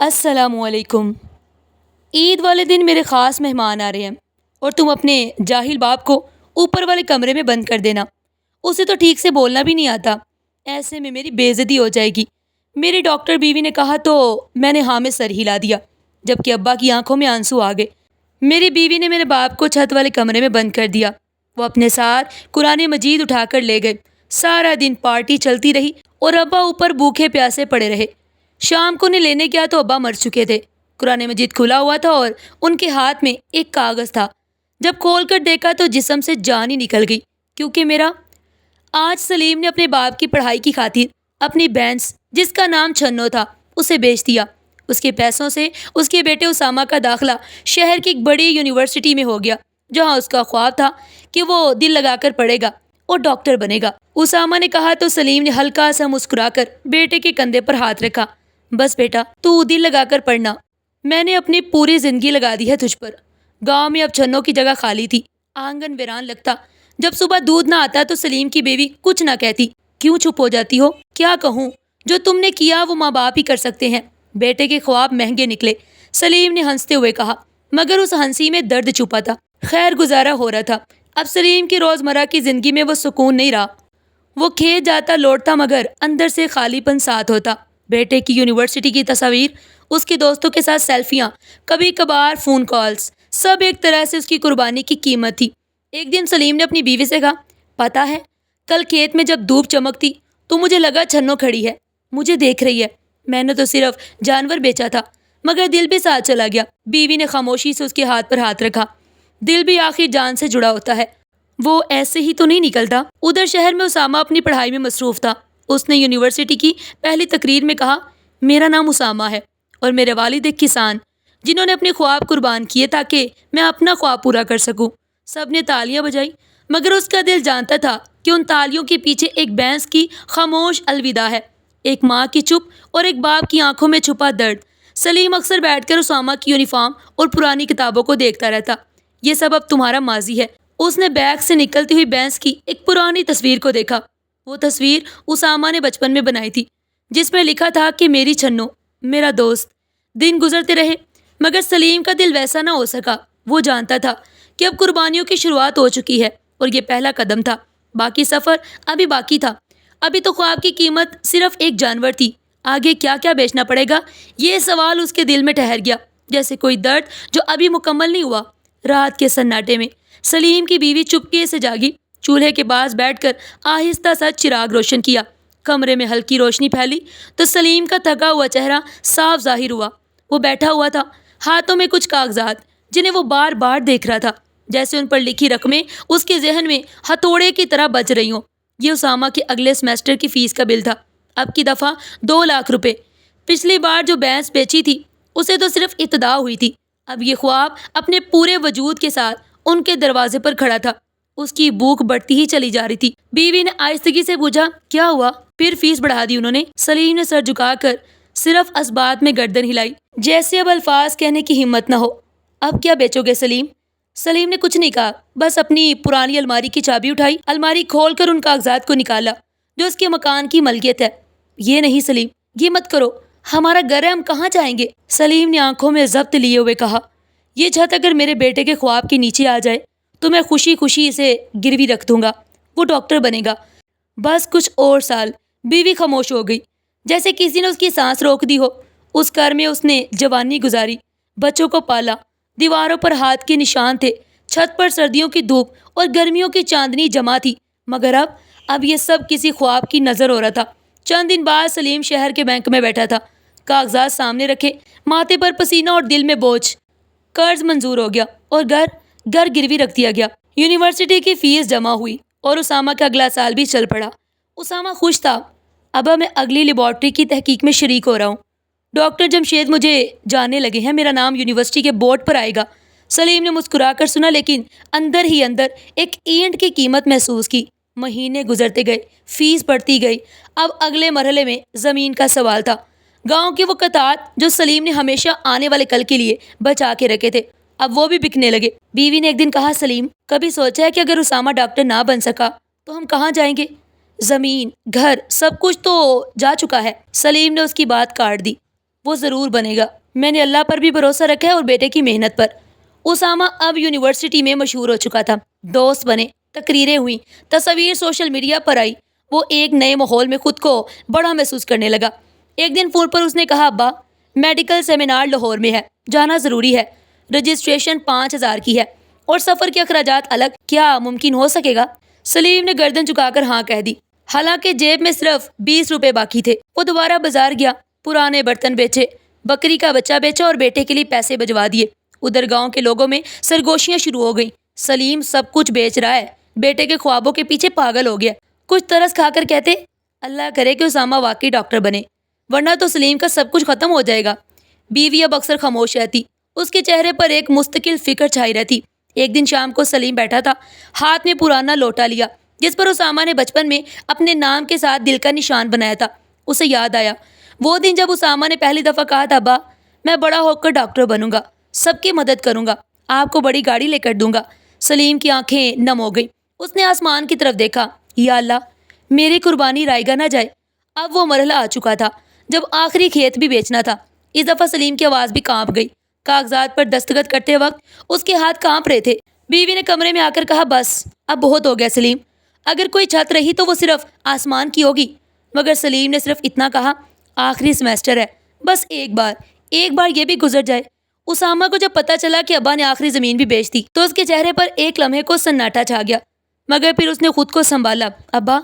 السلام علیکم۔ عید والے دن میرے خاص مہمان آ رہے ہیں اور تم اپنے جاہل باپ کو اوپر والے کمرے میں بند کر دینا۔ اسے تو ٹھیک سے بولنا بھی نہیں آتا، ایسے میں میری بے عزتی ہو جائے گی۔ میری ڈاکٹر بیوی نے کہا تو میں نے ہاں میں سر ہلا دیا، جبکہ ابا کی آنکھوں میں آنسو آ گئے۔ میری بیوی نے میرے باپ کو چھت والے کمرے میں بند کر دیا۔ وہ اپنے ساتھ قرآن مجید اٹھا کر لے گئے۔ سارا دن پارٹی چلتی رہی اور ابا اوپر بھوکے پیاسے پڑے رہے۔ شام کو انہیں لینے گیا تو ابا مر چکے تھے۔ قرآن مجید کھلا ہوا تھا اور ان کے ہاتھ میں ایک کاغذ تھا۔ جب کھول کر دیکھا تو جسم سے جان ہی نکل گئی، کیونکہ میرا آج سلیم نے اپنے باپ کی پڑھائی کی خاطر اپنی بینس جس کا نام چھنو تھا اسے بیچ دیا۔ اس کے پیسوں سے اس کے بیٹے اسامہ کا داخلہ شہر کی ایک بڑی یونیورسٹی میں ہو گیا، جہاں اس کا خواب تھا کہ وہ دل لگا کر پڑھے گا اور ڈاکٹر بنے گا۔ اسامہ نے کہا تو سلیم نے ہلکا سا مسکرا کر بیٹے کے کندھے پر ہاتھ رکھا۔ بس بیٹا، تو دل لگا کر پڑھنا، میں نے اپنی پوری زندگی لگا دی ہے تجھ پر۔ گاؤں میں اب چھنوں کی جگہ خالی تھی، آنگن ویران لگتا۔ جب صبح دودھ نہ آتا تو سلیم کی بیوی کچھ نہ کہتی۔ کیوں چپ ہو جاتی ہو؟ کیا کہوں؟ جو تم نے کیا وہ ماں باپ ہی کر سکتے ہیں۔ بیٹے کے خواب مہنگے نکلے، سلیم نے ہنستے ہوئے کہا، مگر اس ہنسی میں درد چھپا تھا۔ خیر گزارا ہو رہا تھا۔ اب سلیم کی روزمرہ کی زندگی میں وہ سکون نہیں رہا۔ وہ کھیت جاتا لوٹتا مگر اندر سے خالی پن ساتھ ہوتا۔ بیٹے کی یونیورسٹی کی تصاویر، اس کے دوستوں کے ساتھ سیلفیاں، کبھی کبھار فون کالز، سب ایک طرح سے اس کی قربانی کی قیمت تھی۔ ایک دن سلیم نے اپنی بیوی سے کہا، پتہ ہے کل کھیت میں جب دھوپ چمکتی تو مجھے لگا چھنو کھڑی ہے، مجھے دیکھ رہی ہے۔ میں نے تو صرف جانور بیچا تھا، مگر دل بھی ساتھ چلا گیا۔ بیوی نے خاموشی سے اس کے ہاتھ پر ہاتھ رکھا۔ دل بھی آخر جان سے جڑا ہوتا ہے، وہ ایسے ہی تو نہیں نکلتا۔ ادھر شہر میں اسامہ اپنی پڑھائی میں مصروف تھا۔ اس نے یونیورسٹی کی پہلی تقریر میں کہا، میرا نام اسامہ ہے اور میرے والد ایک کسان جنہوں نے اپنے خواب قربان کیے تاکہ میں اپنا خواب پورا کر سکوں۔ سب نے تالیاں بجائی، مگر اس کا دل جانتا تھا کہ ان تالیوں کے پیچھے ایک بینس کی خاموش الوداع ہے، ایک ماں کی چپ اور ایک باپ کی آنکھوں میں چھپا درد۔ سلیم اکثر بیٹھ کر اسامہ کی یونیفارم اور پرانی کتابوں کو دیکھتا رہتا۔ یہ سب اب تمہارا ماضی ہے۔ اس نے بیگ سے نکلتی ہوئی بینس کی ایک پرانی تصویر کو دیکھا۔ وہ تصویر اسامہ نے بچپن میں بنائی تھی، جس میں لکھا تھا کہ میری چھنو، میرا دوست۔ دن گزرتے رہے مگر سلیم کا دل ویسا نہ ہو سکا۔ وہ جانتا تھا کہ اب قربانیوں کی شروعات ہو چکی ہے اور یہ پہلا قدم تھا، باقی سفر ابھی باقی تھا۔ ابھی تو خواب کی قیمت صرف ایک جانور تھی، آگے کیا کیا بیچنا پڑے گا یہ سوال اس کے دل میں ٹھہر گیا جیسے کوئی درد جو ابھی مکمل نہیں ہوا۔ رات کے سناٹے میں سلیم کی بیوی چپکے سے جاگی، چولہے کے پاس بیٹھ کر آہستہ سا چراغ روشن کیا۔ کمرے میں ہلکی روشنی پھیلی تو سلیم کا تھکا ہوا چہرہ صاف ظاہر ہوا۔ وہ بیٹھا ہوا تھا، ہاتھوں میں کچھ کاغذات جنہیں وہ بار بار دیکھ رہا تھا، جیسے ان پر لکھی رقمیں اس کے ذہن میں ہتھوڑے کی طرح بج رہی ہوں۔ یہ اسامہ کے اگلے سیمسٹر کی فیس کا بل تھا، اب کی دفعہ 2 لاکھ روپے۔ پچھلی بار جو بینس بیچی تھی اسے تو صرف ابتدا ہوئی تھی، اب یہ خواب اپنے پورے وجود کے ساتھ ان کے دروازے پر کھڑا تھا۔ اس کی بھوک بڑھتی ہی چلی جا رہی تھی۔ بیوی نے آہستگی سے پوچھا، کیا ہوا؟ پھر فیس بڑھا دی انہوں نے؟ سلیم نے سر جھکا کر صرف اسبات میں گردن ہلائی، جیسے اب الفاظ کہنے کی ہمت نہ ہو۔ اب کیا بیچو گے سلیم؟ سلیم نے کچھ نہیں کہا، بس اپنی پرانی الماری کی چابی اٹھائی، الماری کھول کر ان کاغذات کو نکالا جو اس کے مکان کی ملکیت ہے۔ یہ نہیں سلیم، یہ مت کرو، ہمارا گھر ہے، ہم کہاں جائیں گے؟ سلیم نے آنکھوں میں ضبط لیے ہوئے کہا، یہ چھت اگر میرے بیٹے کے خواب کے نیچے آ جائے تو میں خوشی خوشی اسے گروی رکھ دوں گا، وہ ڈاکٹر بنے گا۔ بس کچھ اور سال۔ بیوی خاموش ہو گئی، جیسے کسی نے اس کی سانس روک دی ہو۔ اس گھر میں اس نے جوانی گزاری، بچوں کو پالا، دیواروں پر ہاتھ کے نشان تھے، چھت پر سردیوں کی دھوپ اور گرمیوں کی چاندنی جمع تھی، مگر اب یہ سب کسی خواب کی نظر ہو رہا تھا۔ چند دن بعد سلیم شہر کے بینک میں بیٹھا تھا، کاغذات سامنے رکھے، ماتھے پر پسینہ اور دل میں بوجھ۔ قرض منظور ہو گیا اور گھر گروی رکھ دیا گیا۔ یونیورسٹی کی فیس جمع ہوئی اور اسامہ کا اگلا سال بھی چل پڑا۔ اسامہ خوش تھا، ابا میں اگلی لیبارٹری کی تحقیق میں شریک ہو رہا ہوں، ڈاکٹر جمشید مجھے جاننے لگے ہیں، میرا نام یونیورسٹی کے بورڈ پر آئے گا۔ سلیم نے مسکرا کر سنا، لیکن اندر ہی اندر ایک اینٹ کی قیمت محسوس کی۔ مہینے گزرتے گئے، فیس بڑھتی گئی۔ اب اگلے مرحلے میں زمین کا سوال تھا۔ گاؤں کے وہ قطعات جو سلیم نے ہمیشہ آنے والے کل کے لیے بچا کے رکھے تھے، اب وہ بھی بکنے لگے۔ بیوی نے ایک دن کہا، سلیم کبھی سوچا ہے کہ اگر اسامہ ڈاکٹر نہ بن سکا تو ہم کہاں جائیں گے؟ زمین، گھر، سب کچھ تو جا چکا ہے۔ سلیم نے اس کی بات کاٹ دی۔ وہ ضرور بنے گا۔ میں نے اللہ پر بھی بھروسہ رکھا ہے اور بیٹے کی محنت پر۔ اسامہ اب یونیورسٹی میں مشہور ہو چکا تھا، دوست بنے، تقریریں ہوئیں، تصاویر سوشل میڈیا پر آئی۔ وہ ایک نئے ماحول میں خود کو بڑا محسوس کرنے لگا۔ ایک دن فون پر اس نے کہا، ابا میڈیکل سیمینار لاہور میں ہے، جانا ضروری ہے، رجسٹریشن 5,000 کی ہے اور سفر کے اخراجات الگ، کیا ممکن ہو سکے گا؟ سلیم نے گردن جھکا کر ہاں کہہ دی، حالانکہ جیب میں صرف 20 روپے باقی تھے۔ وہ دوبارہ بازار گیا، پرانے برتن بیچے، بکری کا بچہ بیچا اور بیٹے کے لیے پیسے بھجوا دیے۔ ادھر گاؤں کے لوگوں میں سرگوشیاں شروع ہو گئیں، سلیم سب کچھ بیچ رہا ہے، بیٹے کے خوابوں کے پیچھے پاگل ہو گیا۔ کچھ ترس کھا کر کہتے، اللہ کرے کہ اسامہ واقعی ڈاکٹر بنے، ورنہ تو سلیم کا سب کچھ ختم ہو جائے گا۔ بیوی اب اکثر خاموش رہتی، اس کے چہرے پر ایک مستقل فکر چھائی رہتی۔ ایک دن شام کو سلیم بیٹھا تھا، ہاتھ میں پرانا لوٹا لیا جس پر اسامہ نے بچپن میں اپنے نام کے ساتھ دل کا نشان بنایا تھا۔ اسے یاد آیا وہ دن جب اسامہ نے پہلی دفعہ کہا تھا، ابا میں بڑا ہو کر ڈاکٹر بنوں گا، سب کی مدد کروں گا، آپ کو بڑی گاڑی لے کر دوں گا۔ سلیم کی آنکھیں نم ہو گئی، اس نے آسمان کی طرف دیکھا، یا اللہ میری قربانی رائیگاں نہ جائے۔ اب وہ مرحلہ آ چکا تھا جب آخری کھیت بھی بیچنا تھا۔ اس دفعہ سلیم کی آواز بھی کانپ گئی، کاغذات پر دستخط کرتے وقت اس کے ہاتھ کانپ رہے تھے۔ بیوی نے کمرے میں آ کر کہا، بس اب بہت ہو گیا سلیم، اگر کوئی چھت رہی تو وہ صرف آسمان کی ہوگی۔ مگر سلیم نے صرف اتنا کہا، آخری سیمیسٹر ہے، بس ایک بار یہ بھی گزر جائے۔ اسامہ کو جب پتہ چلا کہ ابا نے آخری زمین بھی بیچ دی تو اس کے چہرے پر ایک لمحے کو سناٹا چھا گیا، مگر پھر اس نے خود کو سنبھالا، ابا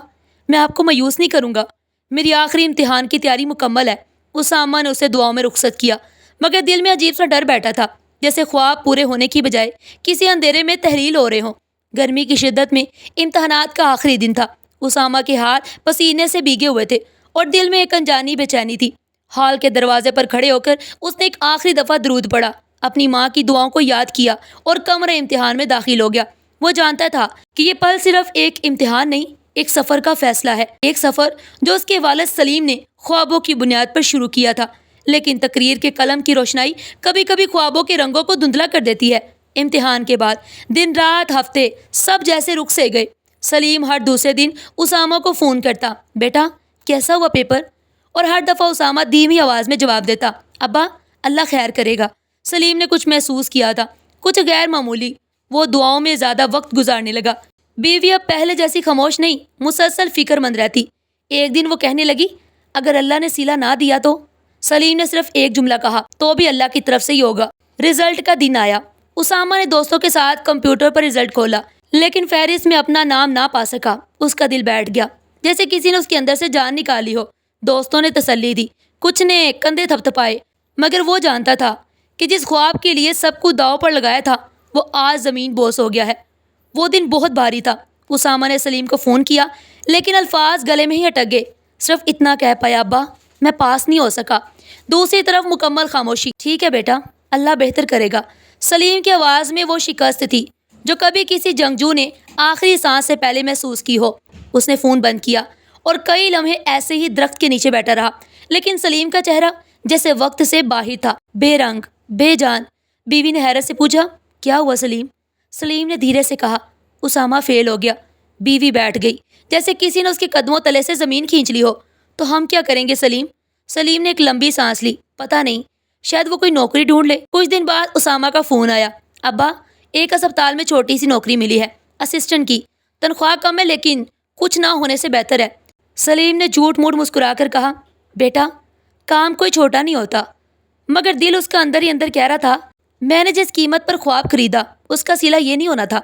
میں آپ کو مایوس نہیں کروں گا، میری آخری امتحان کی تیاری مکمل ہے۔ اسامہ نے اسے دعاؤں میں رخصت کیا، مگر دل میں عجیب سا ڈر بیٹھا تھا، جیسے خواب پورے ہونے کی بجائے کسی اندھیرے میں تحلیل ہو رہے ہوں۔ گرمی کی شدت میں امتحانات کا آخری دن تھا، اسامہ کے ہاتھ پسینے سے بھیگے ہوئے تھے اور دل میں ایک انجانی بے چینی تھی۔ ہال کے دروازے پر کھڑے ہو کر اس نے ایک آخری دفعہ درود پڑھا، اپنی ماں کی دعاؤں کو یاد کیا اور کمرہ امتحان میں داخل ہو گیا۔ وہ جانتا تھا کہ یہ پل صرف ایک امتحان نہیں، ایک سفر کا فیصلہ ہے، ایک سفر جو اس کے والد سلیم نے خوابوں کی بنیاد پر شروع کیا تھا۔ لیکن تقریر کے قلم کی روشنائی کبھی کبھی خوابوں کے رنگوں کو دھندلا کر دیتی ہے۔ امتحان کے بعد دن رات ہفتے سب جیسے رک سے گئے۔ سلیم ہر دوسرے دن اسامہ کو فون کرتا، بیٹا کیسا ہوا پیپر؟ اور ہر دفعہ اسامہ دھیمی آواز میں جواب دیتا، ابا اللہ خیر کرے گا۔ سلیم نے کچھ محسوس کیا تھا، کچھ غیر معمولی۔ وہ دعاؤں میں زیادہ وقت گزارنے لگا۔ بیوی اب پہلے جیسی خاموش نہیں، مسلسل فکر مند رہتی۔ ایک دن وہ کہنے لگی، اگر اللہ نے صلہ نہ دیا تو؟ سلیم نے صرف ایک جملہ کہا، تو بھی اللہ کی طرف سے ہی ہوگا۔ رزلٹ کا دن آیا۔ اسامہ نے دوستوں کے ساتھ کمپیوٹر پر رزلٹ کھولا، لیکن فہرست میں اپنا نام نہ پا سکا۔ اس کا دل بیٹھ گیا، جیسے کسی نے اس کے اندر سے جان نکالی ہو۔ دوستوں نے تسلی دی، کچھ نے کندھے تھپتھپائے، مگر وہ جانتا تھا کہ جس خواب کے لیے سب کو داؤ پر لگایا تھا وہ آج زمین بوس ہو گیا ہے۔ وہ دن بہت بھاری تھا۔ اسامہ نے سلیم کو فون کیا، لیکن الفاظ گلے میں ہی اٹک گئے۔ صرف اتنا کہہ پایا، ابا میں پاس نہیں ہو سکا۔ دوسری طرف مکمل خاموشی۔ ٹھیک ہے بیٹا، اللہ بہتر کرے گا۔ سلیم کی آواز میں وہ شکست تھی جو کبھی کسی جنگجو نے آخری سانس سے پہلے محسوس کی ہو۔ اس نے فون بند کیا اور کئی لمحے ایسے ہی درخت کے نیچے بیٹھا رہا، لیکن سلیم کا چہرہ جیسے وقت سے باہر تھا، بے رنگ، بے جان۔ بیوی نے حیرت سے پوچھا، کیا ہوا سلیم؟ سلیم نے دھیرے سے کہا، اسامہ فیل ہو گیا۔ بیوی بیٹھ گئی، جیسے کسی نے اس کے قدموں تلے سے زمین کھینچ لی ہو۔ تو ہم کیا کریں گے سلیم؟ سلیم نے ایک لمبی سانس لی، پتہ نہیں، شاید وہ کوئی نوکری ڈھونڈ لے۔ کچھ دن بعد اسامہ کا فون آیا، ابا ایک اسپتال میں چھوٹی سی نوکری ملی ہے، اسسٹنٹ کی، تنخواہ کم ہے لیکن کچھ نہ ہونے سے بہتر ہے۔ سلیم نے جھوٹ موٹ مسکرا کر کہا، بیٹا کام کوئی چھوٹا نہیں ہوتا، مگر دل اس کا اندر ہی اندر کہہ رہا تھا، میں نے جس قیمت پر خواب خریدا اس کا صلہ یہ نہیں ہونا تھا۔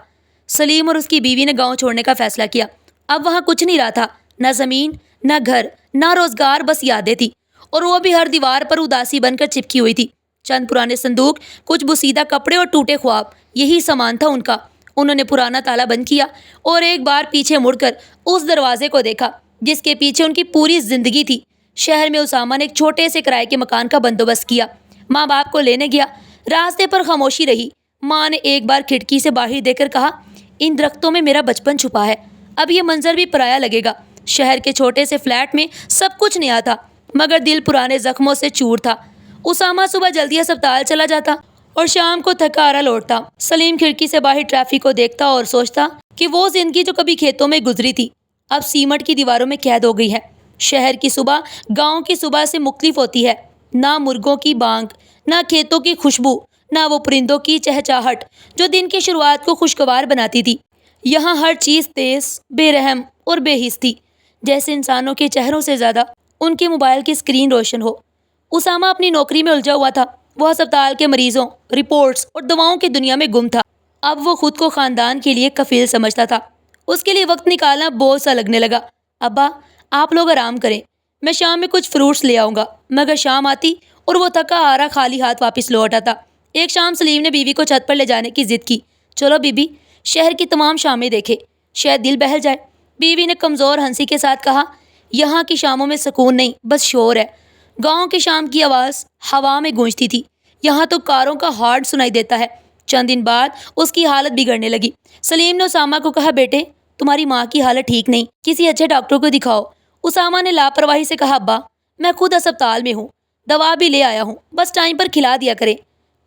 سلیم اور اس کی بیوی نے گاؤں چھوڑنے کا فیصلہ کیا۔ اب وہاں کچھ نہیں رہا تھا، نہ زمین، نہ گھر، نہ روزگار، بس یادیں تھی، اور وہ بھی ہر دیوار پر اداسی بن کر چپکی ہوئی تھی۔ چند پرانے صندوق، کچھ بوسیدہ کپڑے اور ٹوٹے خواب، یہی سامان تھا ان کا۔ انہوں نے پرانا تالا بند کیا اور ایک بار پیچھے مڑ کر اس دروازے کو دیکھا جس کے پیچھے ان کی پوری زندگی تھی۔ شہر میں اسامہ نے ایک چھوٹے سے کرائے کے مکان کا بندوبست کیا، ماں باپ کو لینے گیا۔ راستے پر خاموشی رہی۔ ماں نے ایک بار کھڑکی سے باہر دیکھ کر کہا، ان درختوں میں میرا بچپن چھپا ہے، اب یہ منظر بھی پرایا لگے گا۔ شہر کے چھوٹے سے فلیٹ میں سب کچھ نیا تھا، مگر دل پرانے زخموں سے چور تھا۔ اسامہ صبح جلدی اسپتال چلا جاتا اور شام کو تھکا ہارا لوٹتا۔ سلیم کھڑکی سے باہر ٹریفک کو دیکھتا اور سوچتا کہ وہ زندگی جو کبھی کھیتوں میں گزری تھی اب سیمٹ کی دیواروں میں قید ہو گئی ہے۔ شہر کی صبح گاؤں کی صبح سے مختلف ہوتی ہے، نہ مرغوں کی بانگ، نہ کھیتوں کی خوشبو، نہ وہ پرندوں کی چہچہاہٹ جو دن کی شروعات کو خوشگوار بناتی تھی۔ یہاں ہر چیز تیز، بے رحم اور بے حس تھی، جیسے انسانوں کے چہروں سے زیادہ ان کے موبائل کی اسکرین روشن ہو۔ اسامہ اپنی نوکری میں الجھا ہوا تھا۔ وہ ہسپتال کے مریضوں، رپورٹس اور دواؤں کی دنیا میں گم تھا۔ اب وہ خود کو خاندان کے لیے کفیل سمجھتا تھا۔ اس کے لیے وقت نکالنا بوجھ سا لگنے لگا۔ ابا، آپ لوگ آرام کریں، میں شام میں کچھ فروٹس لے آؤں گا۔ مگر شام آتی اور وہ تھکا ہارا خالی ہاتھ واپس لوٹ آتا۔ ایک شام سلیم نے بیوی کو چھت پر لے جانے کی ضد کی۔ چلو بی بی، شہر کی تمام شامیں دیکھے، شاید دل بہل جائے۔ بیوی نے کمزور ہنسی کے ساتھ کہا، یہاں کی شاموں میں سکون نہیں، بس شور ہے۔ گاؤں کی شام کی آواز ہوا میں گونجتی تھی، یہاں تو کاروں کا ہارن سنائی دیتا ہے۔ چند دن بعد اس کی حالت بگڑنے لگی۔ سلیم نے اسامہ کو کہا، بیٹے تمہاری ماں کی حالت ٹھیک نہیں، کسی اچھے ڈاکٹر کو دکھاؤ۔ اسامہ نے لاپرواہی سے کہا، ابا میں خود ہسپتال میں ہوں، دوا بھی لے آیا ہوں، بس ٹائم پر کھلا دیا کریں۔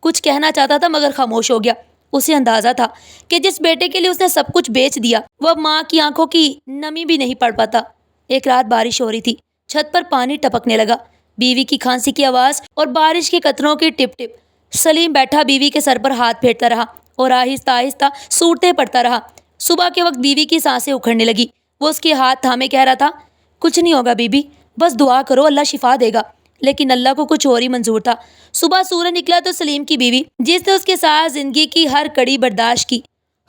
کچھ کہنا چاہتا تھا مگر خاموش ہو گیا۔ اسے اندازہ تھا کہ جس بیٹے کے لیے اس نے سب کچھ بیچ دیا، وہ اب ماں کی آنکھوں کی نمی بھی نہیں پڑ پاتا۔ ایک رات بارش ہو رہی تھی، چھت پر پانی ٹپکنے لگا، بیوی کی کھانسی کی آواز اور بارش کے قطروں کی ٹپ ٹپ۔ سلیم بیٹھا بیوی کے سر پر ہاتھ پھیرتا رہا اور آہستہ آہستہ صورتیں پڑتا رہا۔ صبح کے وقت بیوی کی سانسیں اکھڑنے لگی۔ وہ اس کے ہاتھ تھامے کہہ رہا تھا، کچھ نہیں ہوگا بی بی، بس دعا کرو، اللہ شفا دے گا۔ لیکن اللہ کو کچھ اور ہی منظور تھا۔ صبح سورج نکلا تو سلیم کی بیوی، جس نے اس کے ساتھ زندگی کی ہر کڑی برداشت کی،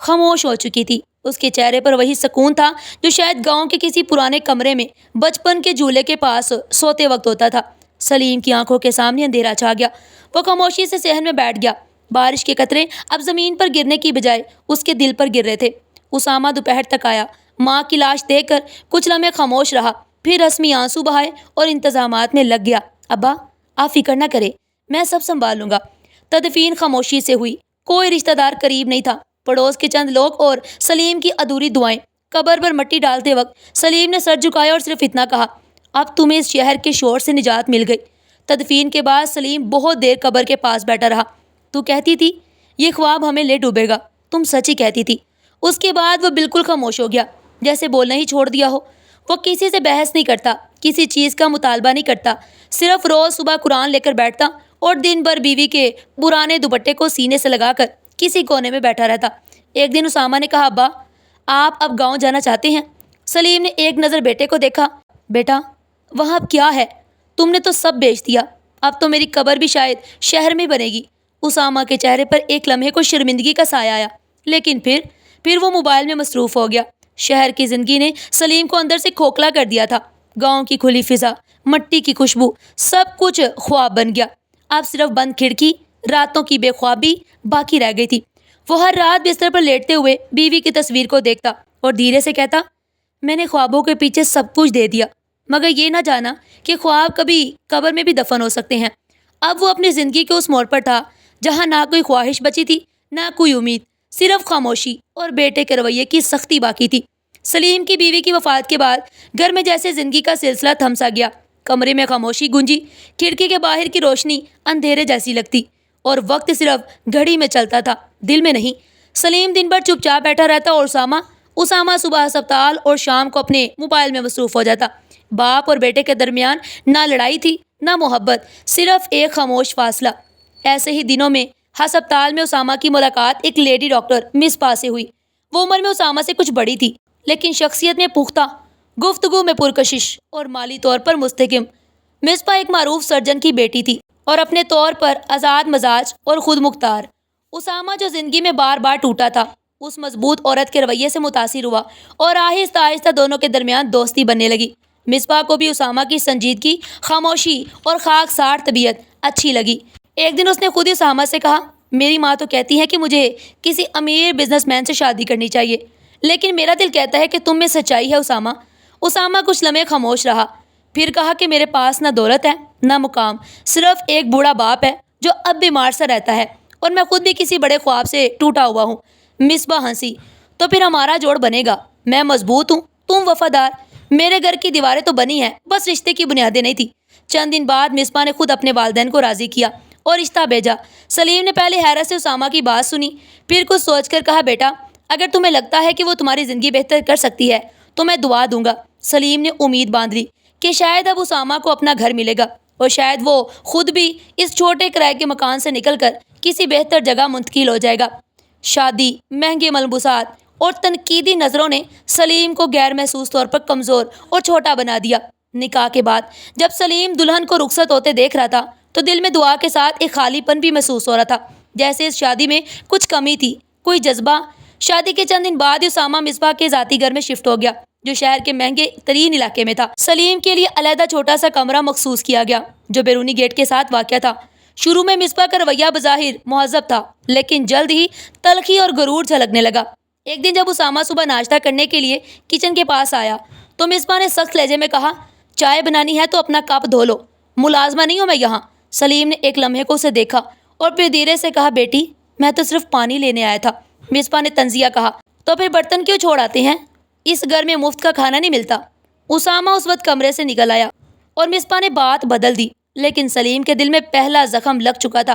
خاموش ہو چکی تھی۔ اس کے چہرے پر وہی سکون تھا جو شاید گاؤں کے کسی پرانے کمرے میں بچپن کے جھولے کے پاس سوتے وقت ہوتا تھا۔ سلیم کی آنکھوں کے سامنے اندھیرا چھا گیا۔ وہ خاموشی سے صحن میں بیٹھ گیا۔ بارش کے قطرے اب زمین پر گرنے کی بجائے اس کے دل پر گر رہے تھے۔ اسامہ دوپہر تک آیا، ماں کی لاش دیکھ کر کچھ لمحے خاموش رہا، پھر رسمی آنسو بہائے اور انتظامات میں لگ گیا۔ ابا آپ فکر نہ کریں، میں سب سنبھال لوں گا۔ تدفین خاموشی سے ہوئی، کوئی رشتہ دار قریب نہیں تھا، پڑوس کے چند لوگ اور سلیم کی ادھوری دعائیں۔ قبر پر مٹی ڈالتے وقت سلیم نے سر جھکایا اور صرف اتنا کہا، اب تمہیں اس شہر کے شور سے نجات مل گئی۔ تدفین کے بعد سلیم بہت دیر قبر کے پاس بیٹھا رہا۔ تو کہتی تھی یہ خواب ہمیں لے ڈوبے گا، تم سچ ہی کہتی تھی۔ اس کے بعد وہ بالکل خاموش ہو گیا، جیسے بولنا ہی چھوڑ دیا ہو۔ وہ کسی سے بحث نہیں کرتا، کسی چیز کا مطالبہ نہیں کرتا، صرف روز صبح قرآن لے کر بیٹھتا اور دن بھر بیوی کے پرانے دوپٹے کو سینے سے لگا کر کسی کونے میں بیٹھا رہتا۔ ایک دن اسامہ نے کہا، ابا آپ اب گاؤں جانا چاہتے ہیں؟ سلیم نے ایک نظر بیٹے کو دیکھا۔ بیٹا وہاں اب کیا ہے؟ تم نے تو سب بیچ دیا، اب تو میری قبر بھی شاید شہر میں بنے گی۔ اسامہ کے چہرے پر ایک لمحے کو شرمندگی کا سایہ آیا، لیکن پھر وہ موبائل میں مصروف ہو گیا۔ شہر کی زندگی نے سلیم کو اندر سے کھوکھلا کر دیا تھا۔ گاؤں کی کھلی فضا، مٹی کی خوشبو، سب کچھ خواب بن گیا۔ اب صرف بند کھڑکی، راتوں کی بے خوابی باقی رہ گئی تھی۔ وہ ہر رات بستر پر لیٹتے ہوئے بیوی کی تصویر کو دیکھتا اور دھیرے سے کہتا، میں نے خوابوں کے پیچھے سب کچھ دے دیا، مگر یہ نہ جانا کہ خواب کبھی قبر میں بھی دفن ہو سکتے ہیں۔ اب وہ اپنی زندگی کے اس موڑ پر تھا جہاں نہ کوئی خواہش بچی تھی، نہ کوئی امید، صرف خاموشی اور بیٹے کے رویے کی سختی باقی تھی۔ سلیم کی بیوی کی وفات کے بعد گھر میں جیسے زندگی کا سلسلہ تھم سا گیا۔ کمرے میں خاموشی گونجی، کھڑکی کے باہر کی روشنی اندھیرے جیسی لگتی اور وقت صرف گھڑی میں چلتا تھا، دل میں نہیں۔ سلیم دن بھر چپ چاپ بیٹھا رہتا اور اسامہ صبح ہسپتال اور شام کو اپنے موبائل میں مصروف ہو جاتا۔ باپ اور بیٹے کے درمیان نہ لڑائی تھی، نہ محبت، صرف ایک خاموش فاصلہ۔ ایسے ہی دنوں میں ہسپتال میں اسامہ کی ملاقات ایک لیڈی ڈاکٹر مصباح سے ہوئی۔ وہ عمر میں اسامہ سے کچھ بڑی تھی، لیکن شخصیت میں پختہ، گفتگو میں پرکشش اور مالی طور پر مستحکم۔ مصباح ایک معروف سرجن کی بیٹی تھی اور اپنے طور پر آزاد مزاج اور خود مختار۔ اسامہ جو زندگی میں بار بار ٹوٹا تھا، اس مضبوط عورت کے رویے سے متاثر ہوا اور آہستہ آہستہ دونوں کے درمیان دوستی بننے لگی۔ مصباح کو بھی اسامہ کی سنجیدگی، خاموشی اور خاکسار طبیعت اچھی لگی۔ ایک دن اس نے خود ہی اسامہ سے کہا، میری ماں تو کہتی ہے کہ مجھے کسی امیر بزنس مین سے شادی کرنی چاہیے، لیکن میرا دل کہتا ہے کہ تم میں سچائی ہے اسامہ۔ اسامہ کچھ لمحے خاموش رہا، پھر کہا کہ میرے پاس نہ دولت ہے، نہ مقام، صرف ایک بوڑھا باپ ہے جو اب بیمار سا رہتا ہے، اور میں خود بھی کسی بڑے خواب سے ٹوٹا ہوا ہوں۔ مصباح ہنسی، تو پھر ہمارا جوڑ بنے گا۔ میں مضبوط ہوں، تم وفادار۔ میرے گھر کی دیواریں تو بنی ہیں، بس رشتے کی بنیادیں نہیں تھی۔ چند دن بعد مصباح نے خود اپنے والدین کو راضی کیا اور رشتہ بھیجا۔ سلیم نے پہلے حیرت سے اسامہ کی بات سنی، پھر کچھ سوچ کر کہا، بیٹا اگر تمہیں لگتا ہے کہ وہ تمہاری زندگی بہتر کر سکتی ہے تو میں دعا دوں گا۔ سلیم نے امید باندھ لی کہ شاید اب اسامہ کو اپنا گھر ملے گا، اور شاید وہ خود بھی اس چھوٹے کرائے کے مکان سے نکل کر کسی بہتر جگہ منتقل ہو جائے گا۔ شادی، مہنگے ملبوسات اور تنقیدی نظروں نے سلیم کو غیر محسوس طور پر کمزور اور چھوٹا بنا دیا۔ نکاح کے بعد جب سلیم دلہن کو رخصت ہوتے دیکھ رہا تھا تو دل میں دعا کے ساتھ ایک خالی پن بھی محسوس ہو رہا تھا، جیسے اس شادی میں کچھ کمی تھی، کوئی جذبہ۔ شادی کے چند دن بعد اسامہ مصباح کے ذاتی گھر میں شفٹ ہو گیا، جو شہر کے مہنگے ترین علاقے میں تھا۔ سلیم کے لیے علیحدہ چھوٹا سا کمرہ مخصوص کیا گیا جو بیرونی گیٹ کے ساتھ واقع تھا۔ شروع میں مصباح کا رویہ بظاہر مہذب تھا، لیکن جلد ہی تلخی اور غرور جھلکنے لگا۔ ایک دن جب اسامہ صبح ناشتہ کرنے کے لیے کچن کے پاس آیا تو مصباح نے سخت لہجے میں کہا، چائے بنانی ہے تو اپنا کپ دھو لو، ملازمہ نہیں ہوں میں یہاں۔ سلیم نے ایک لمحے کو اسے دیکھا اور پھر دھیرے سے کہا، بیٹی میں تو صرف پانی لینے آیا تھا۔ مصباح نے طنزیہ کہا، تو پھر برتن کیوں چھوڑ آتے ہیں؟ اس گھر میں مفت کا کھانا نہیں ملتا۔ اسامہ اس وقت کمرے سے نکل آیا اور مصباح نے بات بدل دی، لیکن سلیم کے دل میں پہلا زخم لگ چکا تھا۔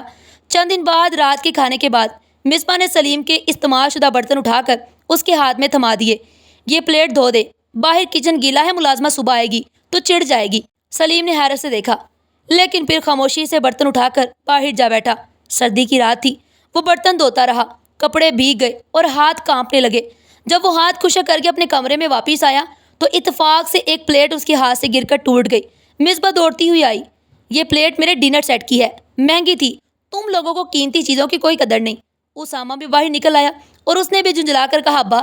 چند دن بعد رات کے کھانے کے بعد مصباح نے سلیم کے استعمال شدہ برتن اٹھا کر اس کے ہاتھ میں تھما دیے۔ یہ پلیٹ دھو دے، باہر کچن گیلا ہے، ملازمہ صبح آئے گی تو چڑ جائے گی۔ سلیم نے حیرت سے دیکھا، لیکن پھر خاموشی سے برتن اٹھا کر باہر جا بیٹھا۔ سردی کی رات تھی، وہ برتن دھوتا رہا، کپڑے بھیگ گئے اور ہاتھ کانپنے لگے۔ جب وہ ہاتھ خشک کر کے اپنے کمرے میں واپس آیا تو اتفاق سے ایک پلیٹ اس کے ہاتھ سے گر کر ٹوٹ گئی۔ مصباح دوڑتی ہوئی آئی، یہ پلیٹ میرے ڈنر سیٹ کی ہے، مہنگی تھی، تم لوگوں کو قیمتی چیزوں کی کوئی قدر نہیں۔ اسامہ بھی باہر نکل آیا اور اس نے بھی جھنجھلا کر کہا، ابا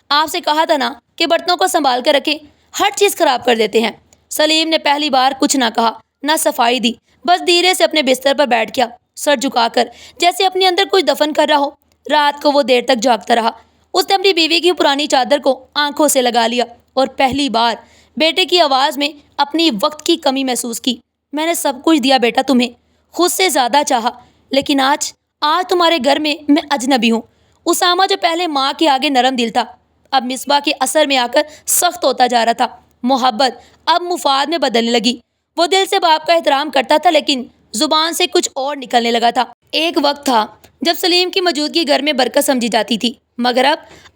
آپ سے کہا تھا نا کہ برتنوں کو سنبھال کر رکھیں، ہر چیز خراب کر دیتے ہیں۔ سلیم نے پہلی بار کچھ نہ کہا، نہ صفائی دی، بس دھیرے سے اپنے بستر پر بیٹھ گیا، سر جھکا کر جیسے اپنے اندر کچھ دفن کر رہا ہو۔ رات کو وہ دیر تک جاگتا رہا۔ اس نے اپنی بیوی کی پرانی چادر کو آنکھوں سے لگا لیا اور پہلی بار بیٹے کی آواز میں اپنی وقت کی کمی محسوس کی۔ میں نے سب کچھ دیا بیٹا تمہیں، خود سے زیادہ چاہا، لیکن آج تمہارے گھر میں اجنبی ہوں۔ اسامہ جو پہلے ماں کے آگے نرم دل تھا، اب مصباح کے اثر میں آ کر سخت ہوتا جا رہا تھا۔ محبت اب مفاد میں بدلنے لگی۔ وہ دل سے باپ کا احترام کرتا تھا، لیکن زبان سے کچھ اور نکلنے لگا تھا۔ ایک وقت تھا جب سلیم کی موجودگی گھر میں برکت سمجھی جاتی تھی، مگر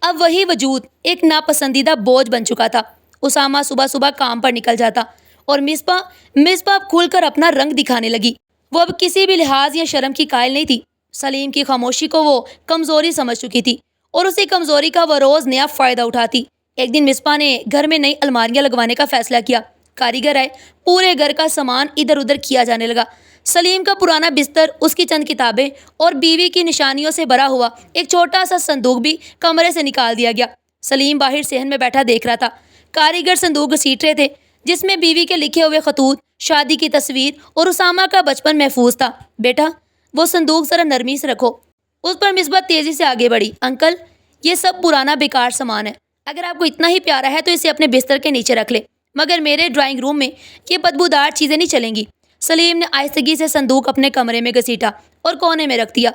اب وہی وجود ایک ناپسندیدہ بوجھ بن چکا تھا۔ اسامہ صبح صبح کام پر نکل جاتا اور مصباح کھل کر اپنا رنگ دکھانے لگی۔ وہ اب کسی بھی لحاظ یا شرم کی قائل نہیں تھی۔ سلیم کی خاموشی کو وہ کمزوری سمجھ چکی تھی اور اسی کمزوری کا وہ روز نیا فائدہ اٹھاتی۔ ایک دن مصباح نے گھر میں نئی الماریاں لگوانے کا فیصلہ کیا۔ کاریگر آئے، پورے گھر کا سامان ادھر ادھر کیا جانے لگا۔ سلیم کا پرانا بستر، اس کی چند کتابیں اور بیوی کی نشانیوں سے بھرا ہوا ایک چھوٹا سا صندوق بھی کمرے سے نکال دیا گیا۔ سلیم باہر صحن میں بیٹھا دیکھ رہا تھا۔ کاریگر صندوق گھسیٹ رہے تھے جس میں بیوی کے لکھے ہوئے خطوط، شادی کی تصویر اور اسامہ کا بچپن محفوظ تھا۔ بیٹا وہ صندوق ذرا نرمی سے رکھو۔ اس پر مصباح تیزی سے آگے بڑھی۔ انکل یہ سب پرانا بیکار سامان ہے، اگر آپ کو اتنا ہی پیارا ہے تو اسے اپنے بستر کے نیچے رکھ لے، مگر میرے ڈرائنگ روم میں یہ بدبودار چیزیں نہیں چلیں گی۔ سلیم نے آہستگی سے صندوق اپنے کمرے میں گھسیٹا اور کونے میں رکھ دیا۔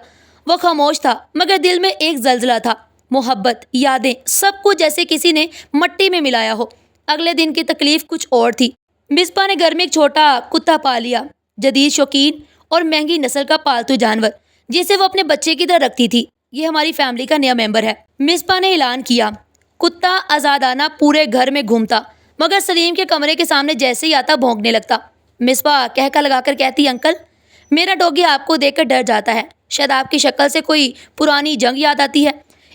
وہ خاموش تھا، مگر دل میں ایک زلزلہ تھا۔ محبت، یادیں، سب کچھ جیسے کسی نے مٹی میں ملایا ہو۔ اگلے دن کی تکلیف کچھ اور تھی۔ مصباح نے گھر میں ایک چھوٹا کتا پال لیا، جدید شوقین اور مہنگی نسل کا پالتو جانور جسے وہ اپنے بچے کی طرح رکھتی تھی۔ یہ ہماری فیملی کا نیا ممبر ہے، مصباح نے اعلان کیا۔ کتا آزادانہ پورے گھر میں گھومتا، مگر سلیم کے کمرے کے سامنے جیسے ہی آتا بھونکنے لگتا۔ مصباح کہکا لگا کر کہتی، انکل میرا ڈوگی آپ کو دیکھ کر ڈر جاتا ہے، شاید آپ کی شکل سے کوئی پرانی جنگ یاد آتی ہے۔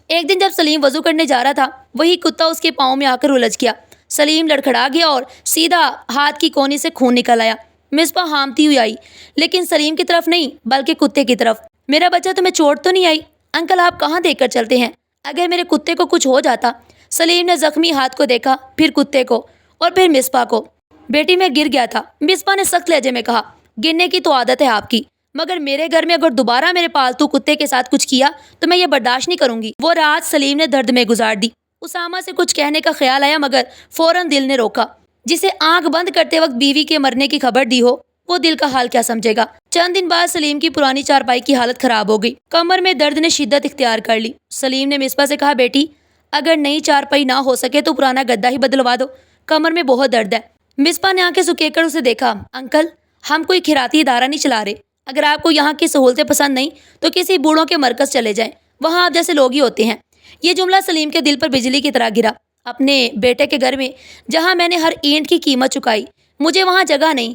ایک دن جب سلیم وضو کرنے جا رہا تھا، وہی کتا اس کے پاؤں میں آ کر الجھ گیا۔ سلیم لڑکھڑا گیا اور سیدھا ہاتھ کی کونی سے خون نکل آیا۔ مصباح ہامتی ہوئی آئی، لیکن سلیم کی طرف نہیں بلکہ کتے کی طرف۔ میرا بچہ تمہیں چوٹ تو نہیں آئی؟ انکل آپ کہاں دیکھ کر چلتے ہیں؟ اگر میرے کتے کو کچھ ہو جاتا۔ سلیم نے زخمی ہاتھ کو دیکھا، پھر کتے کو اور پھر مصباح کو۔ بیٹی میں گر گیا تھا، مصباح نے سخت لہجے میں کہا۔ گرنے کی تو عادت ہے آپ کی، مگر میرے گھر میں اگر دوبارہ میرے پالتو کتے کے ساتھ کچھ کیا تو میں یہ برداشت نہیں کروں گی۔ وہ رات سلیم نے درد میں گزار دی۔ اسامہ سے کچھ کہنے کا خیال آیا، مگر فوراً دل نے روکا۔ جسے آنکھ بند کرتے وقت بیوی کے مرنے کی خبر دی ہو، وہ دل کا حال کیا سمجھے گا۔ چند دن بعد سلیم کی پرانی چارپائی کی حالت خراب ہو گئی، کمر میں درد نے شدت اختیار کر لی۔ سلیم نے مصباح سے کہا، بیٹی اگر نئی چارپائی نہ ہو سکے تو پرانا گدا ہی بدلوا دو، کمر میں بہت درد ہے۔ مصباح نے آنکھیں سکے کر اسے دیکھا۔ انکل ہم کوئی خیراتی ادارہ نہیں چلا رہے، اگر آپ کو یہاں کی سہولتیں پسند نہیں تو کسی بوڑھوں کے مرکز چلے جائیں، وہاں آپ جیسے لوگ ہی ہوتے ہیں۔ یہ جملہ سلیم کے دل پر بجلی کی طرح گرا۔ اپنے بیٹے کے گھر میں جہاں میں نے ہر اینٹ کی قیمت چکائی، مجھے وہاں جگہ نہیں۔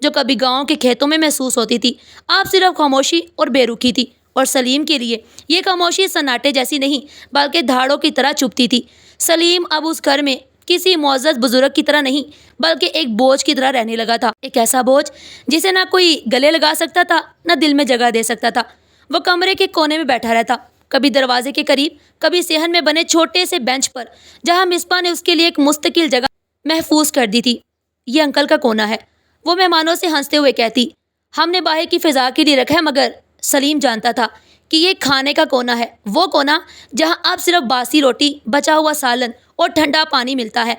جو کبھی گاؤں کے کھیتوں میں محسوس ہوتی تھی اب صرف خاموشی اور بے رخی تھی، اور سلیم کے لیے یہ خاموشی سناٹے جیسی نہیں بلکہ دھاڑوں کی طرح چبھتی تھی۔ سلیم اب اس گھر میں کسی معزز بزرگ کی طرح نہیں بلکہ ایک بوجھ کی طرح رہنے لگا تھا، ایک ایسا بوجھ جسے نہ کوئی گلے لگا سکتا تھا نہ دل میں جگہ دے سکتا تھا۔ وہ کمرے کے کونے میں بیٹھا رہتا، کبھی دروازے کے قریب، کبھی صحن میں بنے چھوٹے سے بینچ پر جہاں مصباح نے اس کے لیے ایک مستقل جگہ محفوظ کر دی تھی۔ یہ انکل کا کونا ہے، وہ مہمانوں سے ہنستے ہوئے کہتی۔ ہم نے باہر کی فضا کے لیے رکھا ہے، مگر سلیم جانتا تھا کہ یہ کھانے کا کونا ہے، وہ کونا جہاں اب صرف باسی روٹی، بچا ہوا سالن اور ٹھنڈا پانی ملتا ہے۔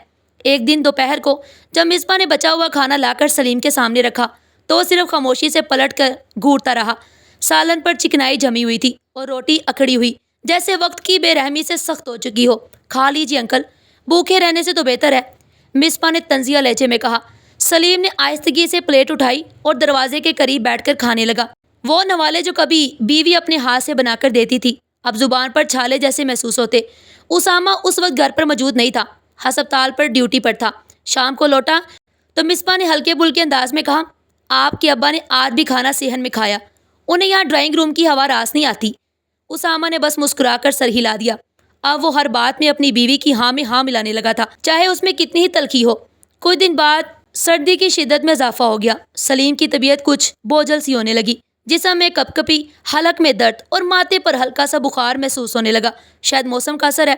ایک دن دوپہر کو جب مصباح نے بچا ہوا کھانا لا کر سلیم کے سامنے رکھا تو وہ صرف خاموشی سے پلٹ کر گھورتا رہا۔ سالن پر چکنائی جمی ہوئی تھی اور روٹی اکھڑی ہوئی، جیسے وقت کی بے رحمی سے سخت ہو چکی ہو۔ کھا لیجیے انکل، بھوکے رہنے سے تو بہتر ہے، مصباح نے طنزیہ لہجے میں کہا۔ سلیم نے آہستگی سے پلیٹ اٹھائی اور دروازے کے قریب بیٹھ کر کھانے لگا۔ وہ نوالے جو کبھی بیوی اپنے ہاتھ سے بنا کر دیتی تھی اب زبان پر چھالے جیسے محسوس ہوتے۔ اسامہ اس وقت گھر پر موجود نہیں تھا، ہسپتال پر ڈیوٹی پر تھا۔ شام کو لوٹا تو مصباح نے ہلکے پھلکے انداز میں کہا، آپ کے ابا نے آج بھی کھانا صحن میں کھایا، انہیں یہاں ڈرائنگ روم کی ہوا راس نہیں آتی۔ اسامہ نے بس مسکرا کر سر ہلا دیا۔ اب وہ ہر بات میں اپنی بیوی کی ہاں میں ہاں ملانے لگا تھا، چاہے اس میں کتنی ہی تلخی ہو۔ کچھ دن بعد سردی کی شدت میں اضافہ ہو گیا۔ سلیم کی طبیعت کچھ بوجھل سی ہونے لگی، جسم میں کپ کپی، حلق میں درد اور ماتھے پر ہلکا سا بخار محسوس ہونے لگا۔ شاید موسم کا اثر ہے،